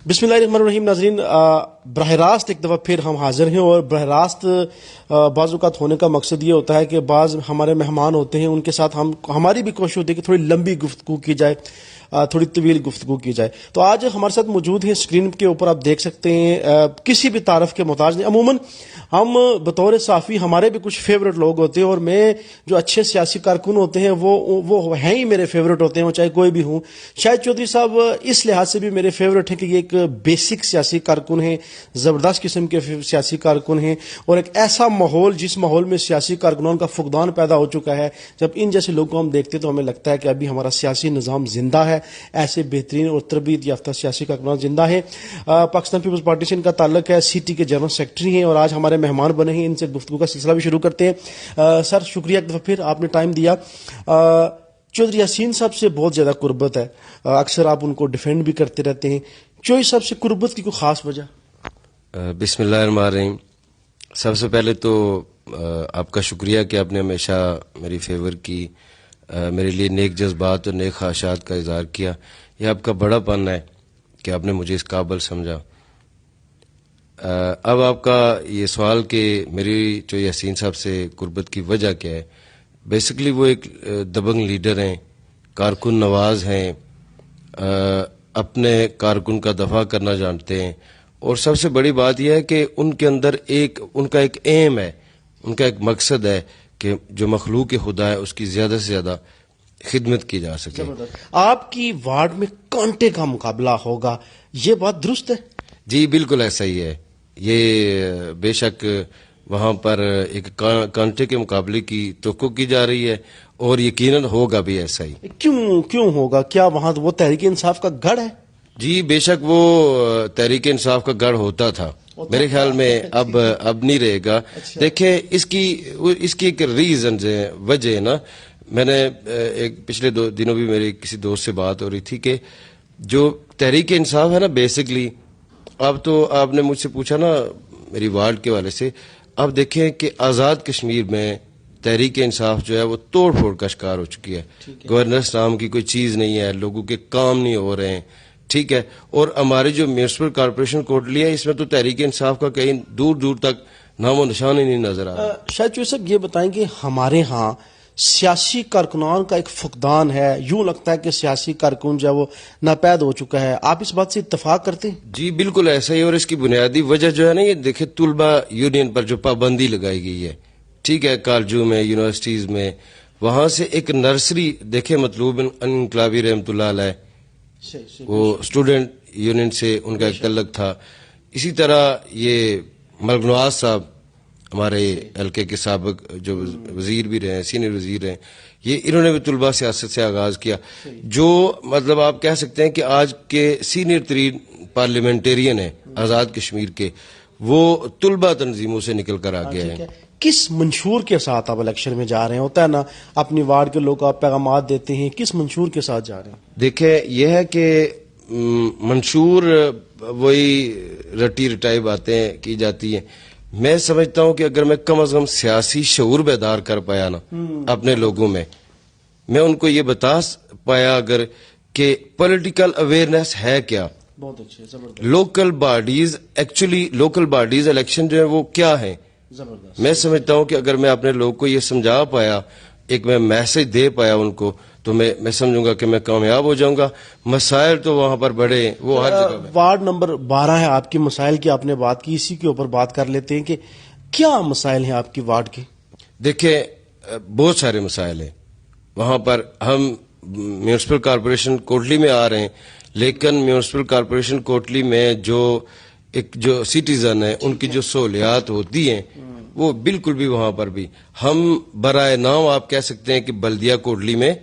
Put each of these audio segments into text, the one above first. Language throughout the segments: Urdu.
بسم اللہ الرحمن الرحیم. ناظرین، براہ راست ایک دفعہ پھر ہم حاضر ہیں، اور براہ راست بعض اوقات ہونے کا مقصد یہ ہوتا ہے کہ بعض ہمارے مہمان ہوتے ہیں، ان کے ساتھ ہماری بھی کوشش ہوتی ہے کہ تھوڑی لمبی گفتگو کی جائے، تھوڑی طویل گفتگو کی جائے. تو آج ہمارے ساتھ موجود ہیں، اسکرین کے اوپر آپ دیکھ سکتے ہیں، کسی بھی تعارف کے محتاج نہیں. عموماً ہم بطور صحافی ہمارے بھی کچھ فیوریٹ لوگ ہوتے ہیں، اور میں جو اچھے سیاسی کارکن ہوتے ہیں وہ ہیں ہی میرے فیوریٹ ہوتے ہیں، وہ چاہے کوئی بھی ہوں. شاہد چودھری صاحب اس لحاظ سے بھی میرے فیوریٹ ہیں کہ یہ ایک بیسک سیاسی کارکن ہیں، زبردست قسم کے سیاسی کارکن ہیں، اور ایک ایسا ماحول جس ماحول میں سیاسی کارکنوں کا فقدان پیدا ہو چکا ہے، جب ان جیسے لوگوں کو ہم دیکھتے تو ہمیں لگتا ہے کہ ابھی ہمارا سیاسی نظام زندہ ہے. ایسے بہترین اور تربیت یافتہ سیاسی کارکنان زندہ ہیں. پاکستان پیپلز پارٹی سے ان کا تعلق ہے، سی ٹی کے جنرل سیکرٹری ہیں، اور آج ہمارے مہمان بنے ہیں. ان سے گفتگو کا سلسلہ بھی شروع کرتے ہیں. سر، شکریہ ایک دفعہ پھر آپ نے ٹائم دیا. چودھری یاسین صاحب سے بہت زیادہ قربت ہے، اکثر آپ ان کو ڈیفینڈ بھی کرتے رہتے ہیں. چودھری صاحب سے قربت کی کوئی خاص وجہ؟ بسم اللہ الرحمن الرحیم. سب سے پہلے تو آپ کا شکریہ کہ آپ نے ہمیشہ میری فیور کی، میرے لیے نیک جذبات اور نیک خواہشات کا اظہار کیا. یہ آپ کا بڑا پن ہے کہ آپ نے مجھے اس قابل سمجھا. اب آپ کا یہ سوال کہ میری جو یاسین صاحب سے قربت کی وجہ کیا ہے، بیسکلی وہ ایک دبنگ لیڈر ہیں، کارکن نواز ہیں، اپنے کارکن کا دفاع کرنا جانتے ہیں، اور سب سے بڑی بات یہ ہے کہ ان کے اندر ان کا ایک ایم ہے، ان کا ایک مقصد ہے کہ جو مخلوق خدا ہے اس کی زیادہ سے زیادہ خدمت کی جا سکے. آپ کی وارڈ میں کانٹے کا مقابلہ ہوگا، یہ بات درست ہے؟ جی بالکل ایسا ہی ہے. یہ بے شک وہاں پر ایک کانٹے کے مقابلے کی توقع کی جا رہی ہے، اور یقیناً ہوگا بھی ایسا ہی. کیوں ہوگا؟ کیا وہاں وہ تحریک انصاف کا گڑھ ہے؟ جی بے شک وہ تحریک انصاف کا گڑھ ہوتا تھا، میرے خیال میں اب نہیں رہے گا. دیکھیں اس کی ایک ریزنز ہے، وجہ ہے نا. میں نے ایک پچھلے 2 دنوں بھی میری کسی دوست سے بات ہو رہی تھی کہ جو تحریک انصاف ہے نا، بیسکلی اب تو آپ نے مجھ سے پوچھا نا میری وارڈ کے والے سے، اب دیکھیں کہ آزاد کشمیر میں تحریک انصاف جو ہے وہ توڑ پھوڑ کا شکار ہو چکی ہے. گورننس نام کی کوئی چیز نہیں ہے، لوگوں کے کام نہیں ہو رہے ہیں، ٹھیک ہے. اور ہماری جو میونسپل کارپوریشن کوٹلی ہے، اس میں تو تحریک انصاف کا کہیں دور دور تک نام و نشان ہی نہیں نظر آ رہا. شاید چودھری صاحب یہ بتائیں کہ ہمارے ہاں سیاسی کارکنان کا ایک فقدان ہے، یوں لگتا ہے کہ سیاسی کارکن جو ہے وہ ناپید ہو چکا ہے، آپ اس بات سے اتفاق کرتے ہیں؟ جی بالکل ایسا ہی. اور اس کی بنیادی وجہ جو ہے نا، یہ دیکھیں طلبہ یونین پر جو پابندی لگائی گئی ہے، ٹھیک ہے، کالجوں میں، یونیورسٹیز میں، وہاں سے ایک نرسری دیکھیں، مطلوب انقلابی رحمۃ اللہ علیہ، وہ اسٹوڈنٹ یونین سے ان کا ایک تعلق تھا. اسی طرح یہ ملک نواز صاحب ہمارے حلقے کے سابق جو وزیر بھی رہے ہیں، سینئر وزیر ہیں، انہوں نے بھی طلبہ سیاست سے آغاز کیا. جو مطلب آپ کہہ سکتے ہیں کہ آج کے سینئر ترین پارلیمنٹیرین ہیں آزاد کشمیر کے، وہ طلبہ تنظیموں سے نکل کر آگے ہیں. کس منشور کے ساتھ آپ الیکشن میں جا رہے ہیں؟ ہوتا ہے نا اپنی وارڈ کے لوگ آپ پیغامات دیتے ہیں، کس منشور کے ساتھ جا رہے ہیں؟ دیکھیں یہ ہے کہ منشور وہی رٹی رٹائی باتیں کی جاتی ہیں. میں سمجھتا ہوں کہ اگر میں کم از کم سیاسی شعور بیدار کر پایا نا اپنے لوگوں میں ان کو یہ بتا پایا اگر کہ پولیٹیکل اویئرنیس ہے کیا، بہت اچھے، زبردست. لوکل باڈیز الیکشن جو ہے وہ کیا ہیں. زبردست. میں سمجھتا ہوں کہ اگر میں اپنے لوگ کو یہ سمجھا پایا، ایک میں میسج دے پایا ان کو، تو میں سمجھوں گا کہ میں کامیاب ہو جاؤں گا. مسائل تو وہاں پر بڑے ہیں، وہ ہر جگہ میں. وارڈ نمبر 12 ہے آپ کی، مسائل کی آپ نے بات کی، اسی کے اوپر بات کر لیتے ہیں کہ کیا مسائل ہیں آپ کی وارڈ کے؟ دیکھیں بہت سارے مسائل ہیں وہاں پر. ہم میونسپل کارپوریشن کوٹلی میں آ رہے ہیں، لیکن میونسپل کارپوریشن کوٹلی میں جو سٹیزن ہیں ان کی جو سہولیات ہوتی ہیں وہ بالکل بھی وہاں پر بھی ہم برائے نام آپ کہہ سکتے ہیں کہ بلدیہ کوٹلی میں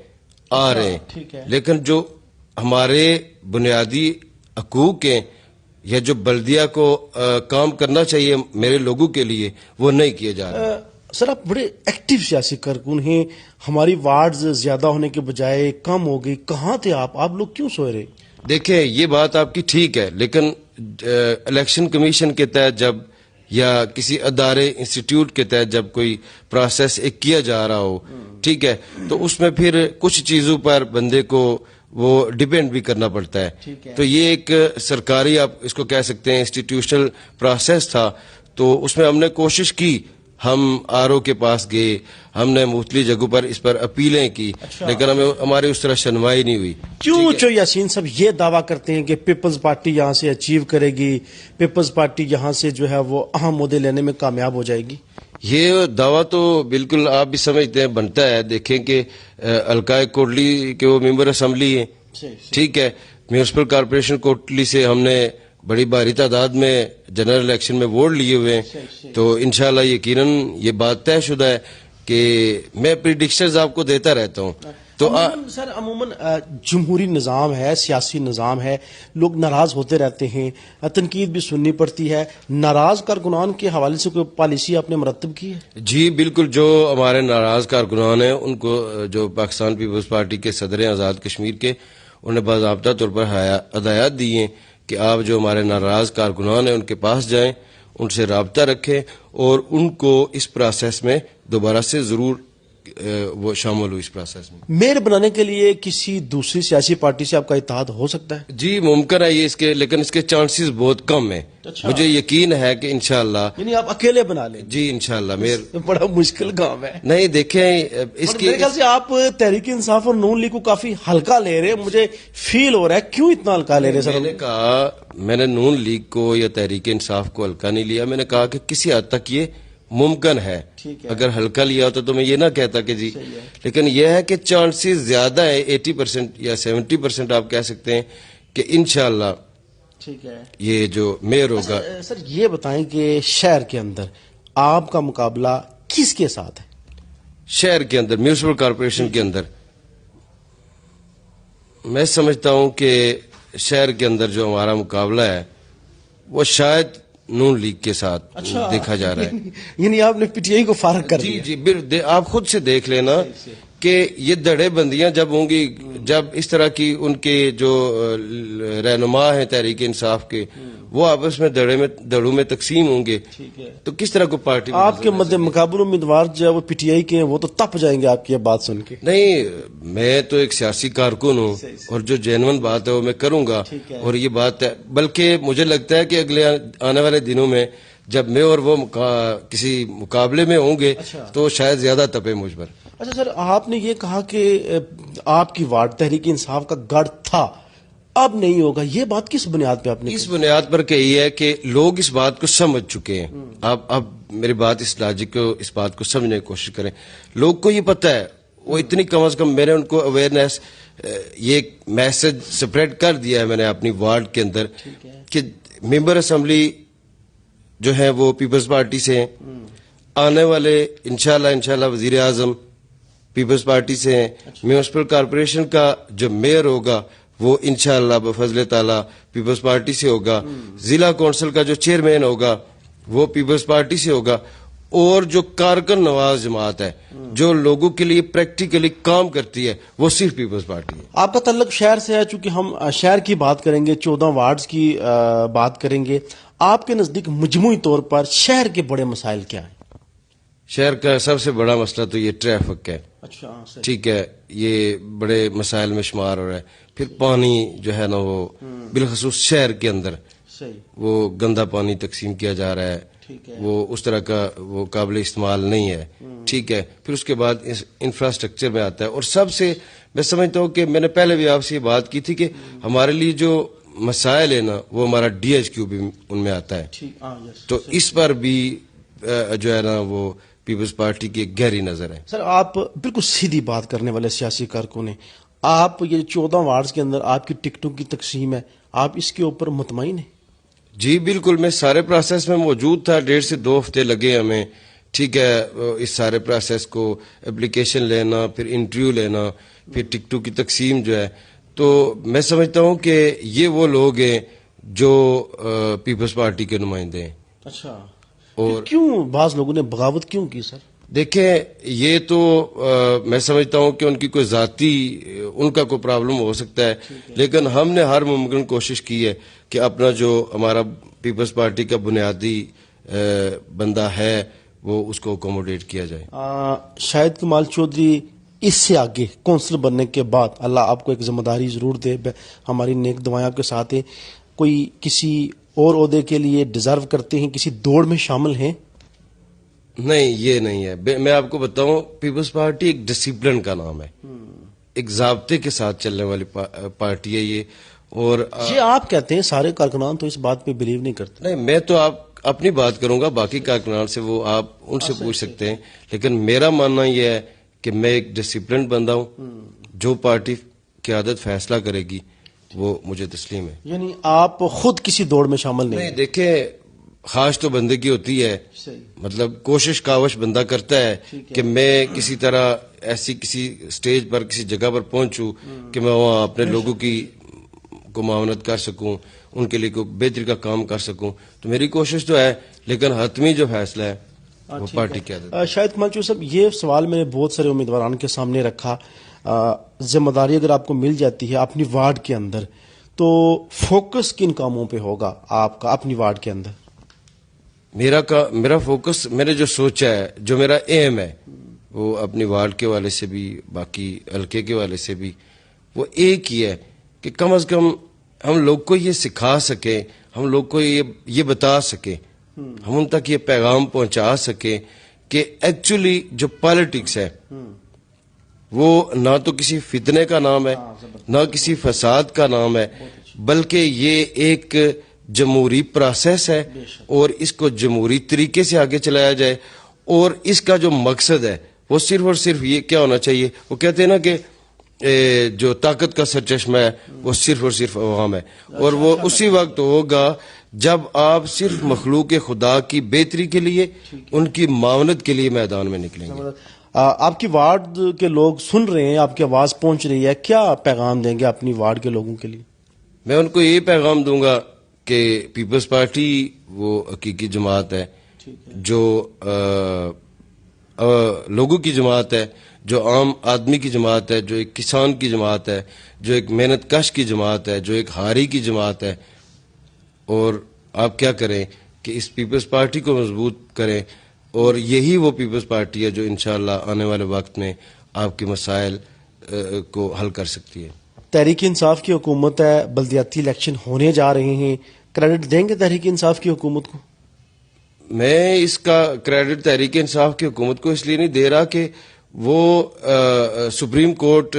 آ رہے ہیں، لیکن جو ہمارے بنیادی حقوق ہیں یا جو بلدیہ کو کام کرنا چاہیے میرے لوگوں کے لیے، وہ نہیں کیے جا رہے. سر آپ بڑے ایکٹیو سیاسی کارکن ہیں، ہماری وارڈز زیادہ ہونے کے بجائے کم ہو گئی، کہاں تھے آپ لوگ کیوں سوئے رہے؟ دیکھیں یہ بات آپ کی ٹھیک ہے، لیکن الیکشن کمیشن کے تحت جب یا کسی ادارے انسٹیٹیوٹ کے تحت جب کوئی پروسیس ایک کیا جا رہا ہو، ٹھیک ہے، تو اس میں پھر کچھ چیزوں پر بندے کو وہ ڈیپینڈ بھی کرنا پڑتا ہے. تو یہ ایک سرکاری آپ اس کو کہہ سکتے ہیں انسٹیٹیوشنل پروسیس تھا. تو اس میں ہم نے کوشش کی, ہم آر او کے پاس گئے, ہم نے مختلف جگہوں پر اس پر اپیلیں کی, لیکن ہماری اس طرح سنوائی نہیں ہوئی. کیوں جو یاسین صاحب یہ دعویٰ کرتے ہیں کہ پیپلز پارٹی یہاں سے اچیو کرے گی, پیپلز پارٹی یہاں سے جو ہے وہ اہم عہدے لینے میں کامیاب ہو جائے گی؟ یہ دعویٰ تو بالکل آپ بھی سمجھتے ہیں بنتا ہے. دیکھیں کہ حلقہ کوٹلی کے وہ ممبر اسمبلی ہیں, ٹھیک ہے, میونسپل کارپوریشن کوٹلی سے ہم نے بڑی بھاری تعداد میں جنرل الیکشن میں ووٹ لیے ہوئے ہیں. تو انشاءاللہ یقیناً یہ بات طے شدہ ہے کہ میں پریڈکشنز آپ کو دیتا رہتا ہوں. تو سر عموماً جمہوری نظام ہے, سیاسی نظام ہے, لوگ ناراض ہوتے رہتے ہیں, تنقید بھی سننی پڑتی ہے. ناراض کارکنان کے حوالے سے کوئی پالیسی آپ نے مرتب کی ہے؟ جی بالکل, جو ہمارے ناراض کارکنان ہیں ان کو جو پاکستان پیپلز پارٹی کے صدر ہیں آزاد کشمیر کے, انہوں نے باضابطہ طور پر ہدایات دی ہیں کہ آپ جو ہمارے ناراض کارکنان ہیں ان کے پاس جائیں, ان سے رابطہ رکھیں اور ان کو اس پروسیس میں دوبارہ سے ضرور وہ شامل ہو اس پروسیس میں. میئر بنانے کے لیے کسی دوسری سیاسی پارٹی سے آپ کا اتحاد ہو سکتا ہے؟ جی ممکن ہے یہ, اس کے لیکن اس کے چانسز بہت کم ہیں. مجھے یقین ہے کہ انشاءاللہ, یعنی آپ اکیلے بنا لیں؟ جی انشاءاللہ. میئر بڑا مشکل کام ہے. نہیں دیکھیں اس کی, میرے خیال سے آپ تحریک انصاف اور نون لیگ کو کافی ہلکا لے رہے ہیں, مجھے فیل ہو رہا ہے. کیوں اتنا ہلکا لے رہے سر؟ میں نے کہا, میں نے نون لیگ کو یا تحریک انصاف کو ہلکا نہیں لیا. میں نے کہا کہ کسی حد تک یہ ممکن ہے. اگر ہلکا لیا ہوتا تو میں یہ نہ کہتا کہ جی, لیکن یہ ہے کہ چانسز زیادہ ہے 80% یا 70% آپ کہہ سکتے ہیں کہ انشاءاللہ یہ جو میئر ہوگا. سر یہ بتائیں کہ شہر کے اندر آپ کا مقابلہ کس کے ساتھ ہے؟ شہر کے اندر میونسپل کارپوریشن کے اندر میں سمجھتا ہوں کہ شہر کے اندر جو ہمارا مقابلہ ہے وہ شاید نون لیگ کے ساتھ دیکھا جا رہا ہے. یعنی آپ نے پی ٹی آئی کو فارغ کر دیا؟ جی آپ خود سے دیکھ لینا کہ یہ دڑے بندیاں جب ہوں گی, جب اس طرح کی ان کے جو رہنما ہیں تحریک انصاف کے, وہ آپس میں دڑوں میں تقسیم ہوں گے, تو کس طرح کو پارٹی آپ کے مد مقابل امیدوار جو ہے وہ پی ٹی آئی کے ہیں, وہ تو تپ جائیں گے آپ کی یہ بات سن کے. نہیں, میں تو ایک سیاسی کارکن ہوں اور جو جینون بات ہے وہ میں کروں گا. اور یہ بات ہے, بلکہ مجھے لگتا ہے کہ اگلے آنے والے دنوں میں جب میں اور وہ کسی مقابلے میں ہوں گے تو شاید زیادہ تپے مجھ پر. اچھا سر, آپ نے یہ کہا کہ آپ کی وارڈ تحریک انصاف کا گڑھ تھا, اب نہیں ہوگا, یہ بات کس بنیاد پہ آپ نے؟ اس بنیاد پر کہی ہے کہ لوگ اس بات کو سمجھ چکے ہیں. اب میری بات اس لاجک کو, اس بات کو سمجھنے کی کوشش کریں. لوگ کو یہ پتہ ہے, وہ اتنی کم از کم میں نے ان کو اویئرنیس, یہ میسج سپریڈ کر دیا ہے میں نے اپنی وارڈ کے اندر کہ ممبر اسمبلی جو ہے وہ پیپلز پارٹی سے ہیں, آنے والے انشاءاللہ وزیر اعظم پیپلز پارٹی سے ہیں, میونسپل کارپوریشن کا جو میئر ہوگا وہ انشاءاللہ بفضل تعالی پیپلز پارٹی سے ہوگا, ضلع کونسل کا جو چیئرمین ہوگا وہ پیپلز پارٹی سے ہوگا, اور جو کارکن نواز جماعت ہے جو لوگوں کے لیے پریکٹیکلی کام کرتی ہے وہ صرف پیپلز پارٹی ہے. آپ کا تعلق شہر سے ہے, چونکہ ہم شہر کی بات کریں گے, 14 وارڈز کی بات کریں گے. آپ کے نزدیک مجموعی طور پر شہر کے بڑے مسائل کیا ہیں؟ شہر کا سب سے بڑا مسئلہ تو یہ ٹریفک ہے. ٹھیک ہے, یہ بڑے مسائل میں شمار ہو رہا ہے. پھر پانی جو ہے نا وہ بالخصوص شہر کے اندر وہ گندا پانی تقسیم کیا جا رہا ہے, وہ اس طرح کا وہ قابل استعمال نہیں ہے. ٹھیک ہے, پھر اس کے بعد انفراسٹرکچر میں آتا ہے, اور سب سے میں سمجھتا ہوں کہ میں نے پہلے بھی آپ سے یہ بات کی تھی کہ ہمارے لیے جو مسائل ہے نا وہ ہمارا ڈی ایچ کیو بھی ان میں آتا ہے. تو اس پر بھی جو ہے نا وہ پیپلز پارٹی کی ایک گہری نظر ہے. سر آپ بالکل سیدھی بات کرنے والے سیاسی کارکن ہیں, آپ یہ 14 وارڈز کے اندر آپ کی ٹکٹوں کی تقسیم ہے, آپ اس کے اوپر مطمئن ہیں؟ جی بالکل, میں سارے پروسیس میں موجود تھا, 1.5 سے 2 ہفتے لگے ہمیں. ٹھیک ہے, اس سارے پروسیس کو اپلیکیشن لینا, پھر انٹرویو لینا, پھر ٹکٹوں کی تقسیم جو ہے. تو میں سمجھتا ہوں کہ یہ وہ لوگ ہیں جو پیپلز پارٹی کے نمائندے ہیں. اچھا, اور کیوں بعض لوگوں نے بغاوت کیوں کی سر؟ دیکھیں یہ تو میں سمجھتا ہوں کہ ان کی کوئی ذاتی ان کا کوئی پرابلم ہو سکتا ہے, لیکن ہم نے ہر ممکن کوشش کی ہے کہ اپنا جو ہمارا پیپلز پارٹی کا بنیادی بندہ ہے وہ اس کو اکوموڈیٹ کیا جائے. شاہد کمال چودھری اس سے آگے کونسلر بننے کے بعد اللہ آپ کو ایک ذمہ داری ضرور دے, ہماری نیک دعائیں آپ کے ساتھ ہیں, کوئی کسی اور عہدے کے لیے ڈیزرو کرتے ہیں, کسی دوڑ میں شامل ہیں؟ نہیں, یہ نہیں ہے. میں آپ کو بتاؤں, پیپلز پارٹی ایک ڈسپلن کا نام ہے, ایک ضابطے کے ساتھ چلنے والی پارٹی ہے یہ. اور یہ آپ کہتے ہیں, سارے کارکنان تو اس بات پہ بلیو نہیں کرتے. نہیں, میں تو آپ اپنی بات کروں گا, باقی کارکنان سے وہ آپ ان سے پوچھ سکتے ہیں, لیکن میرا ماننا یہ ہے کہ میں ایک ڈسپلن بندہ ہوں. جو پارٹی قیادت فیصلہ کرے گی وہ مجھے تسلیم ہے. یعنی آپ خود کسی دوڑ میں شامل نہیں؟ دیکھیں, خواہش تو بندے کی ہوتی ہے, مطلب کوشش کاوش بندہ کرتا ہے کہ میں کسی طرح ایسی کسی سٹیج پر کسی جگہ پر پہنچوں کہ میں وہاں اپنے لوگوں کی کو معاونت کر سکوں, ان کے لیے کوئی بہتری کا کام کر سکوں. تو میری کوشش تو ہے, لیکن حتمی جو فیصلہ ہے وہ پارٹی کیا دیتا ہے. شاید کمال چودھری صاحب, یہ سوال میں نے بہت سارے امیدواران کے سامنے رکھا, ذمہ داری اگر آپ کو مل جاتی ہے اپنی وارڈ کے اندر, تو فوکس کن کاموں پہ ہوگا آپ کا اپنی وارڈ کے اندر؟ میرا فوکس, میں نے جو سوچا ہے, جو میرا ایم ہے, وہ اپنی وارڈ کے والے سے بھی باقی حلقے کے والے سے بھی وہ ایک ہی ہے کہ کم از کم ہم لوگ کو یہ سکھا سکیں, ہم لوگ کو یہ بتا سکیں, ہم ان تک یہ پیغام پہنچا سکیں کہ ایکچولی جو پالیٹکس ہے وہ نہ تو کسی فتنے کا نام ہے, نہ کسی فساد کا نام ہے, بلکہ یہ ایک جمہوری پروسیس ہے, اور اس کو جمہوری طریقے سے آگے چلایا جائے. اور اس کا جو مقصد ہے وہ صرف اور صرف یہ کیا ہونا چاہیے, وہ کہتے ہیں نا کہ جو طاقت کا سرچشمہ ہے وہ صرف اور صرف عوام ہے, اور وہ اسی وقت ہوگا جب آپ صرف مخلوق خدا کی بہتری کے لیے, ان کی معاونت کے لیے میدان میں نکلیں گے. آپ کی وارڈ کے لوگ سن رہے ہیں, آپ کی آواز پہنچ رہی ہے, کیا پیغام دیں گے اپنی وارڈ کے لوگوں کے لیے؟ میں ان کو یہ پیغام دوں گا کہ پیپلز پارٹی وہ حقیقی جماعت ہے, جو لوگوں کی جماعت ہے, جو عام آدمی کی جماعت ہے, جو ایک کسان کی جماعت ہے, جو ایک محنت کش کی جماعت ہے, جو ایک ہاری کی جماعت ہے. اور آپ کیا کریں کہ اس پیپلز پارٹی کو مضبوط کریں, اور یہی وہ پیپلز پارٹی ہے جو انشاءاللہ آنے والے وقت میں آپ کے مسائل کو حل کر سکتی ہے. تحریک انصاف کی حکومت ہے, بلدیاتی الیکشن ہونے جا رہے ہیں, کریڈٹ دیں گے تحریک انصاف کی حکومت کو؟ میں اس کا کریڈٹ تحریک انصاف کی حکومت کو اس لیے نہیں دے رہا کہ وہ سپریم کورٹ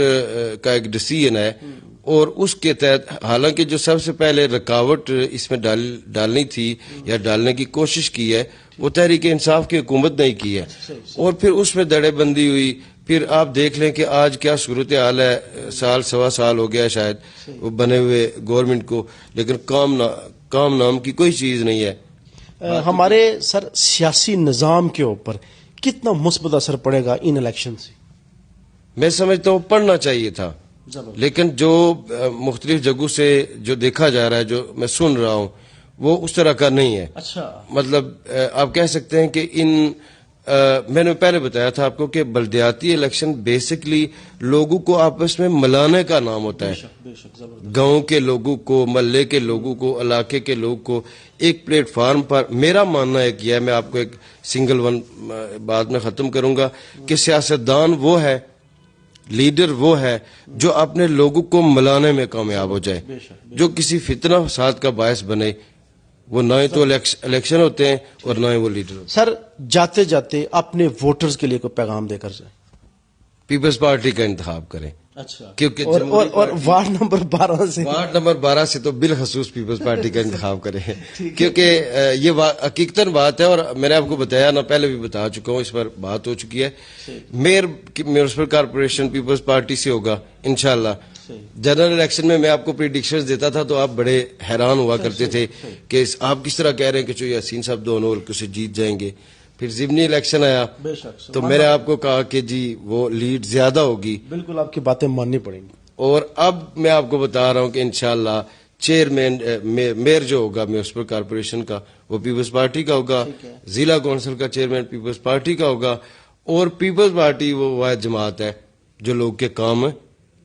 کا ایک ڈیسیژن ہے, اور اس کے تحت حالانکہ جو سب سے پہلے رکاوٹ اس میں ڈالنی تھی یا ڈالنے کی کوشش کی ہے وہ تحریک انصاف کی حکومت نے کی ہے, اور پھر اس میں دڑے بندی ہوئی. پھر آپ دیکھ لیں کہ آج کیا صورتحال ہے, سال سوا سال ہو گیا شاید وہ بنے ہوئے گورنمنٹ کو, لیکن کام نام کی کوئی چیز نہیں ہے. ہمارے سر سیاسی نظام کے اوپر کتنا مثبت اثر پڑے گا ان الیکشن سے؟ میں سمجھتا ہوں پڑھنا چاہیے تھا, لیکن جو مختلف جگہوں سے جو دیکھا جا رہا ہے, جو میں سن رہا ہوں, وہ اس طرح کا نہیں ہے. مطلب آپ کہہ سکتے ہیں کہ میں نے پہلے بتایا تھا آپ کو کہ بلدیاتی الیکشن بیسکلی لوگوں کو آپس میں ملانے کا نام ہوتا ہے. گاؤں کے لوگوں کو, محلے کے لوگوں کو, علاقے کے لوگوں کو ایک پلیٹ فارم پر. میرا ماننا ہے کہ میں آپ کو ایک سنگل ون بات میں ختم کروں گا کہ سیاستدان وہ ہے, لیڈر وہ ہے جو اپنے لوگوں کو ملانے میں کامیاب ہو جائے, جو کسی فتنہ فساد کا باعث بنے. وہ نہ ہی تو الیکشن ہوتے ہیں اور نہ ہی وہ لیڈر ہوتے ہیں. سر جاتے جاتے اپنے ووٹرز کے لیے کوئی پیغام دے کر جائیں. پیپلز پارٹی کا انتخاب کریں. کیونکہ اور وارڈ نمبر 12 سے تو بالخصوص پیپلز پارٹی کا انتخاب کریں, کیونکہ یہ حقیقتاً بات ہے. اور میں نے آپ کو بتایا نا, پہلے بھی بتا چکا ہوں, اس پر بات ہو چکی ہے. Mayor municipal corporation Peoples Party سے ہوگا انشاءاللہ. جنرل الیکشن میں آپ کو پریڈکشنز دیتا تھا تو آپ بڑے حیران ہوا کرتے تھے کہ آپ کس طرح کہہ رہے ہیں کہ چوہے یاسین صاحب دونوں حلقوں سے جیت جائیں گے. پھر ضمنی الیکشن آیا تو میں نے آپ کو کہا کہ جی وہ لیڈ زیادہ ہوگی. بالکل آپ کی باتیں ماننی پڑیں گی. اور اب میں آپ کو بتا رہا ہوں کہ انشاءاللہ چیئرمین میئر جو ہوگا میونسپل کارپوریشن کا وہ پیپلز پارٹی کا ہوگا, ضلع کونسل کا چیئرمین پیپلز پارٹی کا ہوگا. اور پیپلز پارٹی وہ واحد جماعت ہے جو لوگ کے کام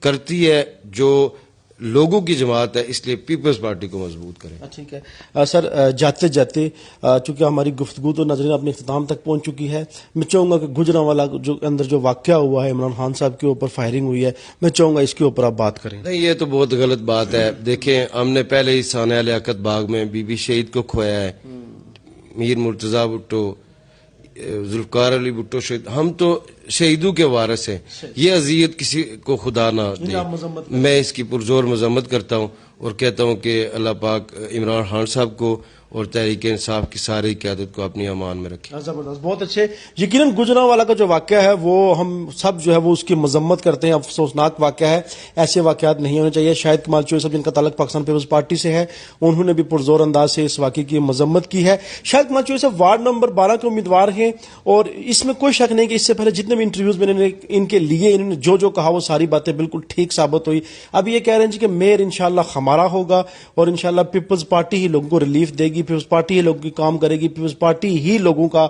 کرتی ہے, جو لوگوں کی جماعت ہے، اس لیے پیپلز پارٹی کو مضبوط کریں. ٹھیک ہے سر، جاتے جاتے چونکہ ہماری گفتگو تو ناظرین اپنے اختتام تک پہنچ چکی ہے، میں چاہوں گا کہ گوجرانوالا جو اندر جو واقعہ ہوا ہے، عمران خان صاحب کے اوپر فائرنگ ہوئی ہے، میں چاہوں گا اس کے اوپر آپ بات کریں. نہیں، یہ تو بہت غلط بات ہے. دیکھیں، ہم نے پہلے ہی سانحہ لیاقت باغ میں بی بی شہید کو کھویا ہے، میر مرتضی بھٹو، ذوالفقار علی بھٹو شہید. ہم تو شہیدوں کے وارث ہیں. یہ اذیت کسی کو خدا نہ دے. میں اس کی پرزور مذمت کرتا ہوں اور کہتا ہوں کہ اللہ پاک عمران خان صاحب کو اور تحریک انصاف کی ساری قیادت کو اپنی امان میں رکھے. زبردست، بہت اچھے. یقیناً گوجرانوالا کا جو واقعہ ہے وہ ہم سب جو ہے وہ اس کی مذمت کرتے ہیں، افسوسناک واقعہ ہے، ایسے واقعات نہیں ہونے چاہیے. شاہد کمال چوہے صاحب جن کا تعلق پاکستان پیپلز پارٹی سے ہے، انہوں نے بھی پرزور انداز سے اس واقعے کی مذمت کی ہے. شاہد کمال چوہے صاحب وارڈ نمبر 12 کے امیدوار ہیں اور اس میں کوئی شک نہیں کہ اس سے پہلے جتنے بھی انٹرویوز میں نے ان کے لیے، انہوں نے جو کہا وہ ساری باتیں بالکل ٹھیک ثابت ہوئی. اب یہ کہہ رہے ہیں کہ میئر انشاءاللہ ہمارا ہوگا اور انشاءاللہ پیپلز پارٹی ہی لوگوں کو ریلیف دے گی، پیپلز پارٹی ہی لوگوں کی کام کرے گی، پیپلز پارٹی ہی لوگوں کا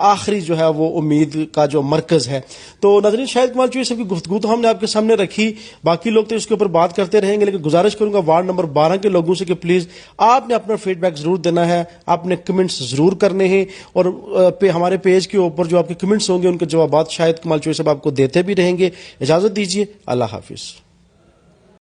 آخری جو ہے وہ امید کا جو مرکز ہے. تو ناظرین، شاہد کمال چوہے صاحب کی گفتگو تو ہم نے آپ کے سامنے رکھی، باقی لوگ تو اس کے اوپر بات کرتے رہیں گے، لیکن گزارش کروں گا وارڈ نمبر 12 کے لوگوں سے کہ پلیز آپ نے اپنا فیڈ بیک ضرور دینا ہے، آپ نے کمنٹس ضرور کرنے ہیں اور ہمارے پیج کے اوپر جو آپ کے کمنٹس ہوں گے ان کے جوابات شاہد کمال چوہے صاحب آپ کو دیتے بھی رہیں گے. اجازت دیجیے، اللہ حافظ.